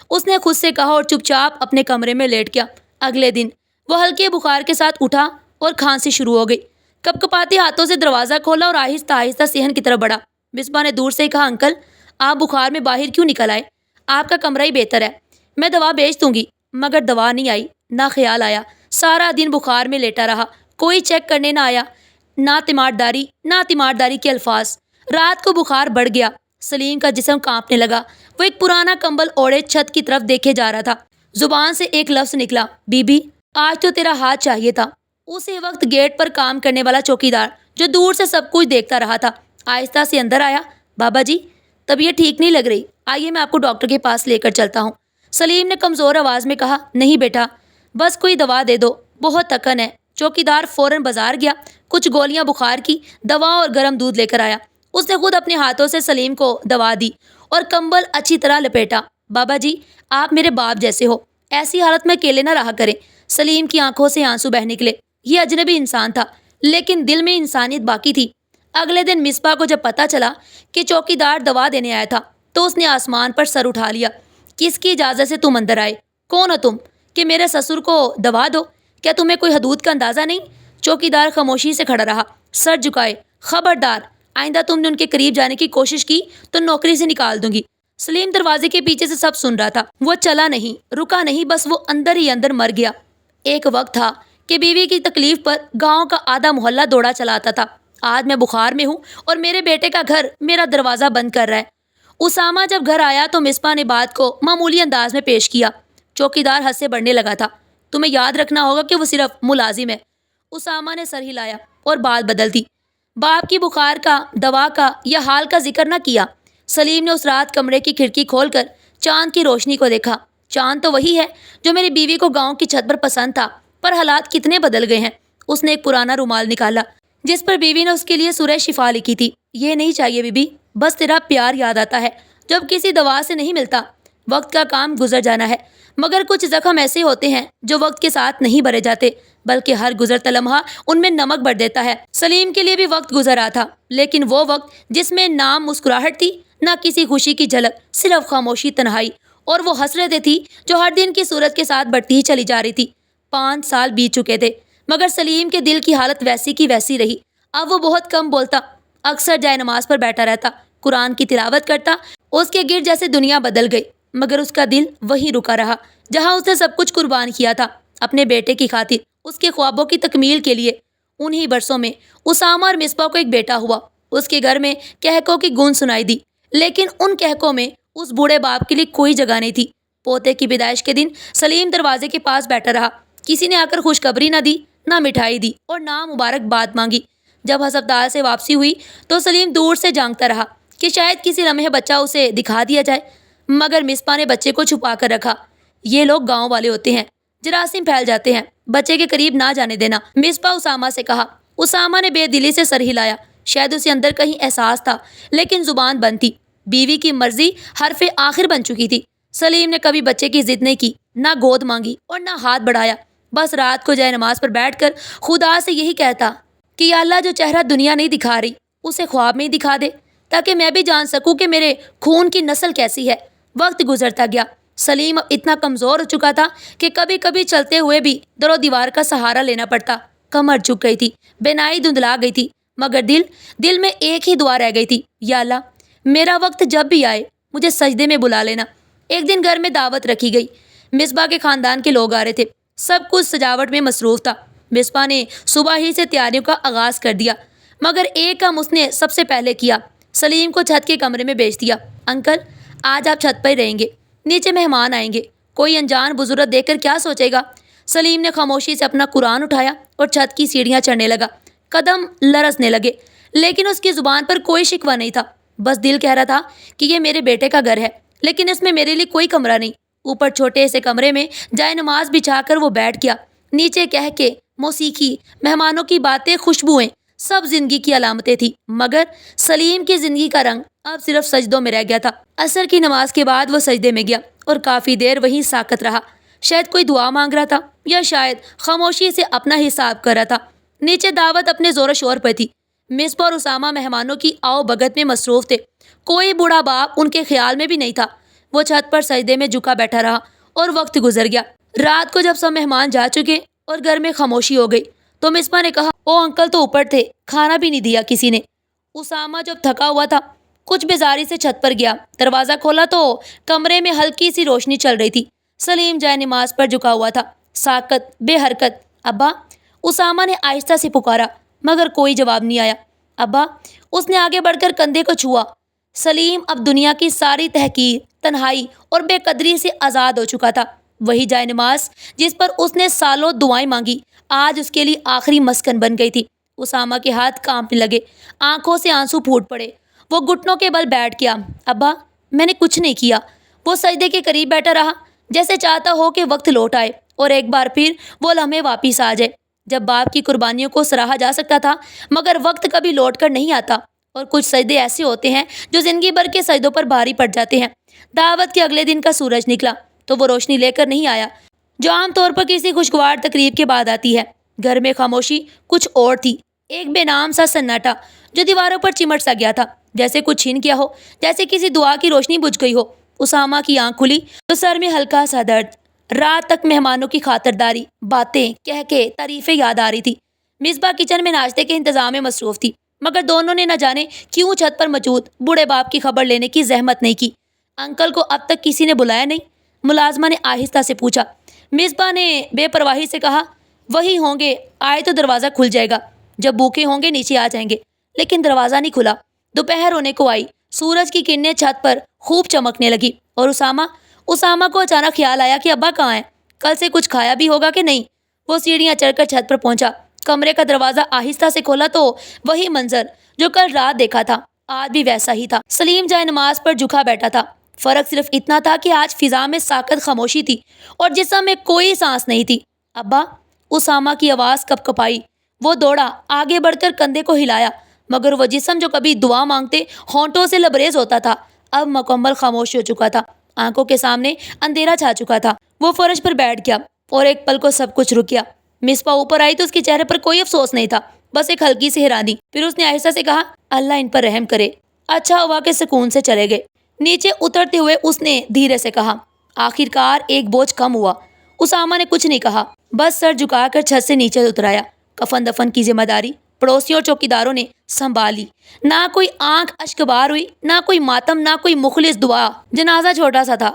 اس نے خود سے کہا اور چپ چاپ اپنے کمرے میں لیٹ گیا۔ اگلے دن وہ ہلکے بخار کے ساتھ اٹھا اور کھانسی شروع ہو گئی۔ کپ کپاتے ہاتھوں سے دروازہ کھولا اور آہستہ آہستہ صحن کی طرف بڑھا۔ مصباح نے دور سے کہا، انکل آپ بخار میں باہر کیوں نکل آئے؟ آپ کا کمرہ ہی بہتر ہے، میں دوا بھیج دوں گی۔ مگر دوا نہیں آئی، نہ خیال آیا۔ سارا دن بخار میں لیٹا رہا، کوئی چیک کرنے نہ آیا، نہ تیمارداری کے الفاظ۔ رات کو بخار بڑھ گیا، سلیم کا جسم کانپنے لگا۔ وہ ایک پرانا کمبل اوڑھے چھت کی طرف دیکھے جا رہا تھا۔ زبان سے ایک لفظ نکلا، بی بی آج تو تیرا ہاتھ چاہیے تھا۔ اسی وقت گیٹ پر کام کرنے والا چوکیدار جو دور سے سب کچھ دیکھتا رہا تھا آہستہ سے اندر آیا۔ بابا جی طبیعت ٹھیک نہیں لگ رہی، آئیے میں آپ کو ڈاکٹر کے پاس لے کر چلتا ہوں۔ سلیم نے کمزور آواز میں کہا، نہیں بیٹا، بس کوئی دوا دے دو، بہت تکن ہے۔ چوکیدار فوراً بازار گیا، کچھ گولیاں بخار کی، دوا اور گرم دودھ لے کر آیا۔ اس نے خود اپنے ہاتھوں سے سلیم کو دوا دی اور کمبل اچھی طرح لپیٹا۔ بابا جی آپ میرے باپ جیسے ہو، ایسی حالت میں اکیلے نہ رہا کریں۔ سلیم کی آنکھوں سے آنسو بہہ نکلے۔ یہ اجنبی انسان تھا لیکن دل میں انسانیت باقی تھی۔ اگلے دن مصباح کو جب پتہ چلا کہ چوکیدار دوا دینے آیا تھا تو اس نے آسمان پر سر اٹھا لیا۔ کس کی اجازت سے تم اندر آئے؟ کون ہو تم کہ میرے سسر کو دوا دو؟ کیا تمہیں کوئی حدود کا اندازہ نہیں؟ چوکیدار خاموشی سے کھڑا رہا، سر جھکائے۔ خبردار، آئندہ تم نے ان کے قریب جانے کی کوشش کی تو نوکری سے نکال دوں گی۔ سلیم دروازے کے پیچھے سے سب سن رہا تھا۔ وہ چلا نہیں، رکا نہیں، بس وہ اندر ہی اندر مر گیا۔ ایک وقت تھا کہ بیوی کی تکلیف پر گاؤں کا آدھا محلہ دوڑا چلا آتا تھا۔ آج میں بخار میں ہوں اور میرے بیٹے کا گھر میرا دروازہ بند کر رہا ہے۔ اسامہ جب گھر آیا تو مصباح نے بات کو معمولی انداز میں پیش کیا۔ چوکیدار حد سے بڑھنے لگا تھا۔ تمہیں یاد رکھنا ہوگا کہ وہ صرف ملازم ہے۔ اسامہ نے سر ہلایا اور بات بدل دی۔ باپ کی بخار کا، دوا کا یا حال کا ذکر نہ کیا۔ سلیم نے اس رات کمرے کی کھڑکی کھول کر چاند کی روشنی کو دیکھا۔ چاند تو وہی ہے جو میری بیوی کو گاؤں کی چھت پر پسند تھا، پر حالات کتنے بدل گئے ہیں۔ اس نے ایک پرانا رومال نکالا جس پر بیوی نے اس کے لیے سورہ شفا لکھی تھی۔ یہ نہیں چاہیے بی بی، بس تیرا پیار یاد آتا ہے جب کسی دوا سے نہیں ملتا۔ وقت کا کام گزر جانا ہے، مگر کچھ زخم ایسے ہوتے ہیں جو وقت کے ساتھ نہیں بھرے جاتے بلکہ ہر گزرتا لمحہ ان میں نمک بھر دیتا ہے۔ سلیم کے لیے بھی وقت گزر رہا تھا، لیکن وہ وقت جس میں نہ مسکراہٹ تھی، نہ کسی خوشی کی جھلک، صرف خاموشی، تنہائی اور وہ حسرتیں تھی جو ہر دن کی صورت کے ساتھ بڑھتی ہی چلی جا رہی تھی۔ 5 سال بیت چکے تھے مگر سلیم کے دل کی حالت ویسی کی ویسی رہی۔ اب وہ بہت کم بولتا، اکثر جائے نماز پر بیٹھا رہتا، قرآن کی تلاوت کرتا۔ اس کے گرد جیسے دنیا بدل گئی، مگر اس کا دل وہیں رکا رہا جہاں اس نے سب کچھ قربان کیا تھا، اپنے بیٹے کی خاطر، اس کے خوابوں کی تکمیل کے لیے۔ انہی برسوں میں اسامہ اور مصباح کو ایک بیٹا ہوا۔ اس کے گھر میں کہکوں کی گونج سنائی دی، لیکن ان کہکوں میں اس بوڑھے باپ کے لیے کوئی جگہ نہیں تھی۔ پوتے کی پیدائش کے دن سلیم دروازے کے پاس بیٹھا رہا۔ کسی نے آ کر خوشخبری نہ دی، نہ مٹھائی دی اور نہ مبارکباد مانگی۔ جب ہسپتال سے واپسی ہوئی تو سلیم دور سے جانگتا رہا کہ شاید کسی لمحے بچہ اسے دکھا دیا جائے، مگر مصباح نے بچے کو چھپا کر رکھا۔ یہ لوگ گاؤں والے ہوتے ہیں، جراثیم پھیل جاتے ہیں، بچے کے قریب نہ جانے دینا۔ مصباح اسامہ سے کہا، اسامہ نے بے دلی سے سر ہلایا۔ شاید اسے اندر کہیں احساس تھا لیکن زبان بند تھی۔ بیوی کی مرضی حرف آخر بن چکی تھی۔ سلیم نے کبھی بچے کی ضد نہیں کی، نہ گود مانگی اور نہ ہاتھ بڑھایا۔ بس رات کو جائے نماز پر بیٹھ کر خدا سے یہی کہتا کہ یا اللہ، جو چہرہ دنیا نہیں دکھا رہی اسے خواب میں ہی دکھا دے، تاکہ میں بھی جان سکوں کہ میرے خون کی نسل کیسی ہے۔ وقت گزرتا گیا۔ سلیم اب اتنا کمزور ہو چکا تھا کہ کبھی کبھی چلتے ہوئے بھی در و دیوار کا سہارا لینا پڑتا۔ کمر جھک گئی تھی، بینائی دھندلا گئی تھی، مگر دل میں ایک ہی دعا رہ گئی تھی، یا اللہ، میرا وقت جب بھی آئے مجھے سجدے میں بلا لینا۔ ایک دن گھر میں دعوت رکھی گئی۔ مصباح کے خاندان کے لوگ آ رہے تھے۔ سب کچھ سجاوٹ میں مصروف تھا۔ مصباح نے صبح ہی سے تیاریوں کا آغاز کر دیا، مگر ایک کام اس نے سب سے پہلے کیا۔ سلیم کو چھت کے کمرے میں بھیج دیا۔ انکل، آج آپ چھت پر ہی رہیں گے، نیچے مہمان آئیں گے، کوئی انجان بزرگ دیکھ کر کیا سوچے گا۔ سلیم نے خاموشی سے اپنا قرآن اٹھایا اور چھت کی سیڑھیاں چڑھنے لگا۔ قدم لرزنے لگے، لیکن اس کی زبان پر کوئی شکوہ نہیں تھا۔ بس دل کہہ رہا تھا کہ یہ میرے بیٹے کا گھر ہے، لیکن اس میں میرے لیے کوئی کمرہ نہیں۔ اوپر چھوٹے سے کمرے میں جائے نماز بچھا کر وہ بیٹھ گیا۔ نیچے کہہ کے موسیقی، مہمانوں کی باتیں، خوشبوئیں، سب زندگی کی علامتیں تھیں، مگر سلیم کی زندگی کا رنگ اب صرف سجدوں میں رہ گیا تھا۔ عصر کی نماز کے بعد وہ سجدے میں گیا اور کافی دیر وہیں ساکت رہا۔ شاید کوئی دعا مانگ رہا تھا یا شاید خاموشی سے اپنا حساب کر رہا تھا۔ نیچے دعوت اپنے زور و شور پر تھی۔ مصباح اور اسامہ مہمانوں کی آؤ بھگت میں مصروف تھے۔ کوئی بوڑھا باپ ان کے خیال میں بھی نہیں تھا۔ وہ چھت پر سجدے میں جھکا بیٹھا رہا اور وقت گزر گیا۔ رات کو جب سب مہمان جا چکے اور گھر میں خاموشی ہو گئی تو مصباح نے کہا، او انکل تو اوپر تھے، کھانا بھی نہیں دیا کسی نے۔ اسامہ جب تھکا ہوا تھا کچھ بیزاری سے چھت پر گیا۔ دروازہ کھولا تو کمرے میں ہلکی سی روشنی چل رہی تھی۔ سلیم جائے نماز پر جھکا ہوا تھا، ساکت، بے حرکت۔ ابا، اسامہ نے آہستہ سے پکارا، مگر کوئی جواب نہیں آیا۔ ابا، اس نے آگے بڑھ کر کندھے کو چھوا۔ سلیم اب دنیا کی ساری تحقیر، تنہائی اور بے قدری سے آزاد ہو چکا تھا۔ وہی جائے نماز جس پر اس نے سالوں دعائیں مانگی، آج اس کے لیے آخری مسکن بن گئی تھی۔ اسامہ کے ہاتھ کانپنے لگے، آنکھوں سے آنسو پھوٹ پڑے۔ وہ گھٹنوں کے بل بیٹھ گیا۔ ابا، میں نے کچھ نہیں کیا۔ وہ سجدے کے قریب بیٹھا رہا، جیسے چاہتا ہو کہ وقت لوٹ آئے اور ایک بار پھر وہ لمحے واپس آ جائے جب باپ کی قربانیوں کو سراہا جا سکتا تھا، مگر وقت کبھی لوٹ کر نہیں آتا، اور کچھ سجدے ایسے ہوتے ہیں جو زندگی بھر کے سجدوں پر بھاری پڑ جاتے ہیں۔ دعوت کے اگلے دن کا سورج نکلا تو وہ روشنی لے کر نہیں آیا جو عام طور پر کسی خوشگوار تقریب کے بعد آتی ہے۔ گھر میں خاموشی کچھ اور تھی، ایک بے نام سا سناٹا جو دیواروں پر چمٹ سا گیا تھا، جیسے کچھ چھین گیا ہو، جیسے کسی دعا کی روشنی بجھ گئی ہو۔ اسامہ کی آنکھ کھلی تو سر میں ہلکا سا درد۔ رات تک مہمانوں کی خاطرداری، باتیں، کہہ کے تعریفیں یاد آ رہی تھی۔ مصباح کچن میں ناشتے کے انتظام میں مصروف تھی، مگر دونوں نے نہ جانے کیوں چھت پر موجود بوڑھے باپ کی خبر لینے کی زحمت نہیں کی۔ انکل کو اب تک کسی نے بلایا نہیں؟ ملازمہ نے آہستہ سے پوچھا۔ مصباح نے بے پرواہی سے کہا، وہی ہوں گے، آئے تو دروازہ کھل جائے گا، جب بھوکے ہوں گے نیچے آ جائیں گے۔ لیکن دروازہ نہیں کھلا۔ دوپہر ہونے کو آئی، سورج کی کرنیں چھت پر خوب چمکنے لگی، اور اسامہ کو اچانک خیال آیا کہ ابا کہاں ہیں؟ کل سے کچھ کھایا بھی ہوگا کہ نہیں۔ وہ سیڑھیاں چڑھ کر چھت پر پہنچا۔ کمرے کا دروازہ آہستہ سے کھولا تو وہی منظر جو کل رات دیکھا تھا آج بھی ویسا ہی تھا۔ سلیم جائے نماز پر جھکا بیٹھا تھا۔ فرق صرف اتنا تھا کہ آج فضا میں ساکت خاموشی تھی اور جسم میں کوئی سانس نہیں تھی۔ ابا، اسامہ کی آواز کپ کپائی۔ وہ دوڑا، آگے بڑھ کر کندھے کو ہلایا، مگر وہ جسم جو کبھی دعا مانگتے ہونٹوں سے لبریز ہوتا تھا اب مکمل خاموش ہو چکا تھا۔ آنکھوں کے سامنے اندھیرا چھا چکا تھا۔ وہ فرش پر بیٹھ گیا اور ایک پل کو سب کچھ رک گیا۔ مصباح اوپر آئی تو اس کے چہرے پر کوئی افسوس نہیں تھا، بس ایک ہلکی سی حیرانی۔ پھر اس نے آہستہ سے کہا، اللہ ان پر رحم کرے۔ اچھا ہوا کہ سکون سے چلے گئے۔ نیچے اترتے ہوئے اس نے دھیرے سے کہا، آخر کار ایک بوجھ کم ہوا۔ اسامہ نے کچھ نہیں کہا، بس سر جھکا کر چھت سے نیچے اترایا۔ کفن دفن کی ذمہ داری پڑوسیوں اور چوکیداروں نے سنبھالی۔ نہ کوئی آنکھ اشک بار ہوئی، نہ کوئی ماتم، نہ کوئی مخلص دعا۔ جنازہ چھوٹا سا تھا،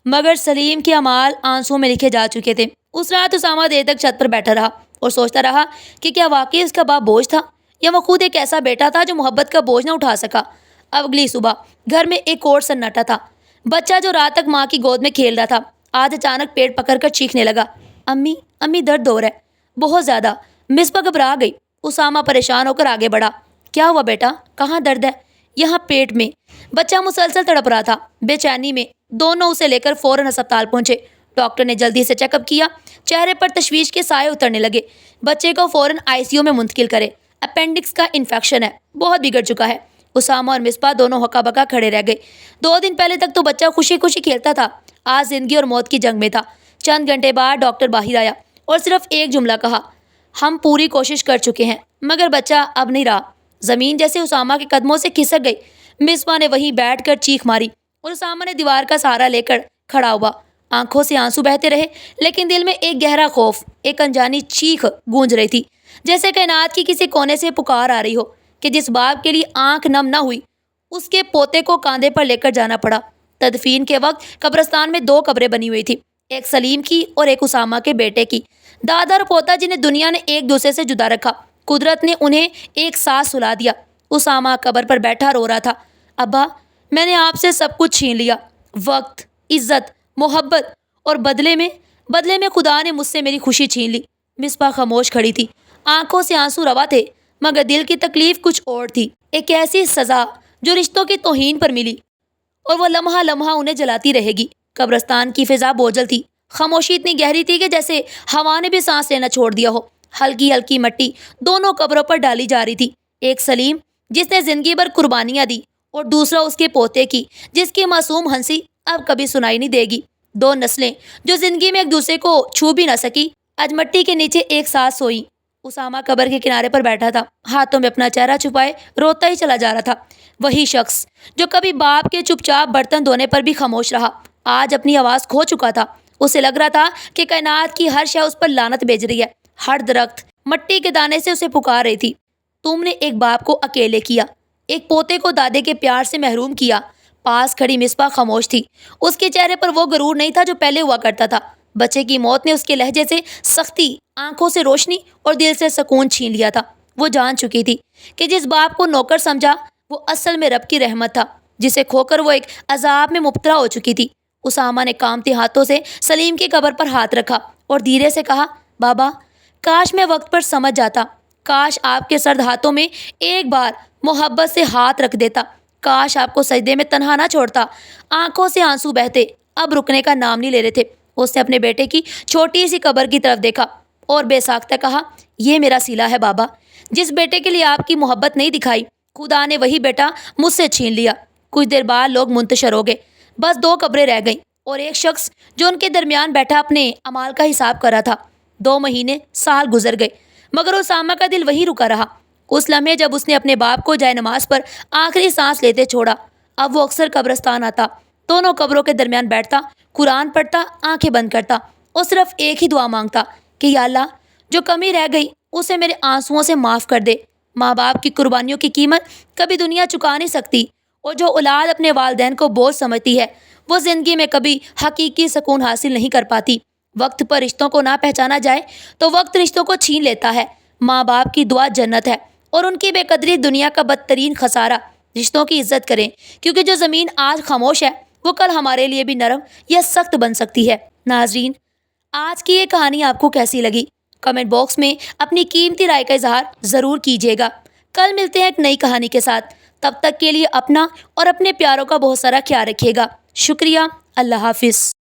مگر سلیم کے اعمال آنسوؤں میں لکھے جا چکے تھے۔ اس رات اسامہ دیر تک چھت پر بیٹھا رہا اور سوچتا رہا کہ کیا واقعی اس کا باپ بوجھ تھا، یا وہ خود ایک ایسا بیٹا تھا جو محبت کا بوجھ نہ اٹھا سکا۔ اب اگلی صبح گھر میں ایک اور سناٹا تھا۔ بچہ جو رات تک ماں کی گود میں کھیل رہا تھا آج اچانک پیٹ پکڑ کر چیخنے لگا، امی درد ہو رہا ہے، بہت زیادہ۔ مصباح گھبرا گئی۔ اسامہ پریشان ہو کر آگے بڑھا، کیا ہوا بیٹا، کہاں درد ہے؟ یہاں پیٹ میں۔ بچہ مسلسل تڑپ رہا تھا، بے چینی میں۔ دونوں اسے لے کر فوراً ہسپتال پہنچے۔ ڈاکٹر نے جلدی سے چیک اپ کیا، چہرے پر تشویش کے سائے اترنے لگے۔ بچے کو فوراً ICU میں منتقل کرے، اپینڈکس کا انفیکشن ہے، بہت بگڑ چکا ہے۔ اسامہ اور مصباح دونوں ہکا بکا کھڑے رہ گئے۔ 2 دن پہلے تک تو بچہ خوشی خوشی کھیلتا تھا، آج زندگی اور موت کی جنگ میں تھا۔ چند گھنٹے بعد ڈاکٹر باہر آیا اور صرف ایک جملہ کہا، ہم پوری کوشش کر چکے ہیں مگر بچہ اب نہیں رہا۔ زمین جیسے اسامہ کے قدموں سے کھسک گئی۔ مصباح نے وہیں بیٹھ کر چیخ ماری اور اسامہ نے دیوار کا سہارا لے کر کھڑا ہوا۔ آنکھوں سے آنسو بہتے رہے لیکن دل میں ایک گہرا خوف، ایک انجانی چیخ گونج رہی تھی، جیسے کائنات کی کسی کونے سے پکار آ رہی ہو کہ جس باپ کے لیے آنکھ نم نہ ہوئی اس کے پوتے کو کاندھے پر لے کر جانا پڑا۔ تدفین کے وقت قبرستان میں 2 قبریں بنی ہوئی تھی، ایک سلیم کی اور ایک اسامہ کے بیٹے کی۔ دادا اور پوتا جنہیں دنیا نے ایک دوسرے سے جدا رکھا، قدرت نے انہیں ایک ساتھ سلا دیا۔ اسامہ قبر پر بیٹھا رو رہا تھا، ابا میں نے آپ سے سب کچھ چھین لیا، وقت، عزت، محبت، اور بدلے میں خدا نے مجھ سے میری خوشی چھین لی۔ مصباح خاموش کھڑی تھی، آنکھوں سے آنسو روا تھے مگر دل کی تکلیف کچھ اور تھی، ایک ایسی سزا جو رشتوں کی توہین پر ملی اور وہ لمحہ لمحہ انہیں جلاتی رہے گی۔ قبرستان کی فضا بوجھل تھی، خاموشی اتنی گہری تھی کہ جیسے ہوا نے بھی سانس لینا چھوڑ دیا ہو۔ ہلکی ہلکی مٹی دونوں قبروں پر ڈالی جا رہی تھی، ایک سلیم جس نے زندگی بھر قربانیاں دی اور دوسرا اس کے پوتے کی جس کی معصوم ہنسی اب کبھی سنائی نہیں دے گی۔ 2 نسلیں جو زندگی میں ایک دوسرے کو چھو بھی نہ سکی، آج مٹی کے نیچے ایک ساتھ سوئی۔ اسامہ قبر کے کنارے پر بیٹھا تھا، ہاتھوں میں اپنا چہرہ چھپائے روتا ہی چلا جا رہا تھا۔ وہی شخص جو کبھی باپ کے چپ چاپ برتن دھونے پر بھی خاموش رہا، آج اپنی آواز کھو چکا تھا۔ اسے لگ رہا تھا کہ کائنات کی ہر شے اس پر لعنت بھیج رہی ہے، ہر درخت مٹی کے دانے سے اسے پکار رہی تھی۔ تم نے ایک باپ کو اکیلے کیا، ایک پوتے کو دادے کے پیار سے محروم کیا۔ پاس کھڑی مصباح خاموش تھی، اس کے چہرے پر وہ غرور نہیں تھا جو پہلے ہوا کرتا تھا۔ بچے کی موت نے اس کے لہجے سے سختی، آنکھوں سے روشنی اور دل سے سکون چھین لیا تھا۔ وہ جان چکی تھی کہ جس باپ کو نوکر سمجھا وہ اصل میں رب کی رحمت تھا، جسے کھو کر وہ ایک عذاب میں مبتلا ہو چکی تھی۔ اسامہ نے کانپتے ہاتھوں سے سلیم کی قبر پر ہاتھ رکھا اور دھیرے سے کہا، بابا کاش میں وقت پر سمجھ جاتا، کاش آپ کے سرد ہاتھوں میں ایک بار محبت سے ہاتھ رکھ دیتا، کاش آپ کو سجدے میں تنہا نہ چھوڑتا۔ آنکھوں سے آنسو بہتے اب رکنے کا نام نہیں لے رہے تھے۔ اس نے اپنے بیٹے کی چھوٹی سی قبر کی طرف دیکھا اور بے ساختہ کہا، یہ میرا صلہ ہے بابا، جس بیٹے کے لیے آپ کی محبت نہیں دکھائی خدا نے وہی بیٹا مجھ سے چھین لیا۔ کچھ دیر بعد لوگ منتشر ہو گئے، بس 2 قبریں رہ گئیں اور ایک شخص جو ان کے درمیان بیٹھا اپنے اعمال کا حساب کر رہا تھا۔ 2 مہینے، سال گزر گئے مگر اسامہ کا دل وہی رکا رہا۔ اس لمحے جب اس نے اپنے باپ کو جائے نماز پر آخری سانس لیتے چھوڑا، اب وہ اکثر قبرستان آتا، دونوں قبروں کے درمیان بیٹھتا، قرآن پڑھتا، آنکھیں بند کرتا اور صرف ایک ہی دعا مانگتا کہ یا اللہ جو کمی رہ گئی اسے میرے آنسوؤں سے معاف کر دے۔ ماں باپ کی قربانیوں کی قیمت کبھی دنیا چکا نہیں سکتی، اور جو اولاد اپنے والدین کو بوجھ سمجھتی ہے وہ زندگی میں کبھی حقیقی سکون حاصل نہیں کر پاتی۔ وقت پر رشتوں کو نہ پہچانا جائے تو وقت رشتوں کو چھین لیتا ہے۔ ماں باپ کی دعا جنت ہے اور ان کی بے قدری دنیا کا بدترین خسارہ۔ رشتوں کی عزت کریں کیونکہ جو زمین آج خاموش ہے وہ کل ہمارے لیے بھی نرم یا سخت بن سکتی ہے۔ ناظرین، آج کی یہ کہانی آپ کو کیسی لگی؟ کمنٹ باکس میں اپنی قیمتی رائے کا اظہار ضرور کیجیے گا۔ کل ملتے ہیں ایک نئی کہانی کے ساتھ، تب تک کے لیے اپنا اور اپنے پیاروں کا بہت سارا خیال رکھیے گا۔ شکریہ، اللہ حافظ۔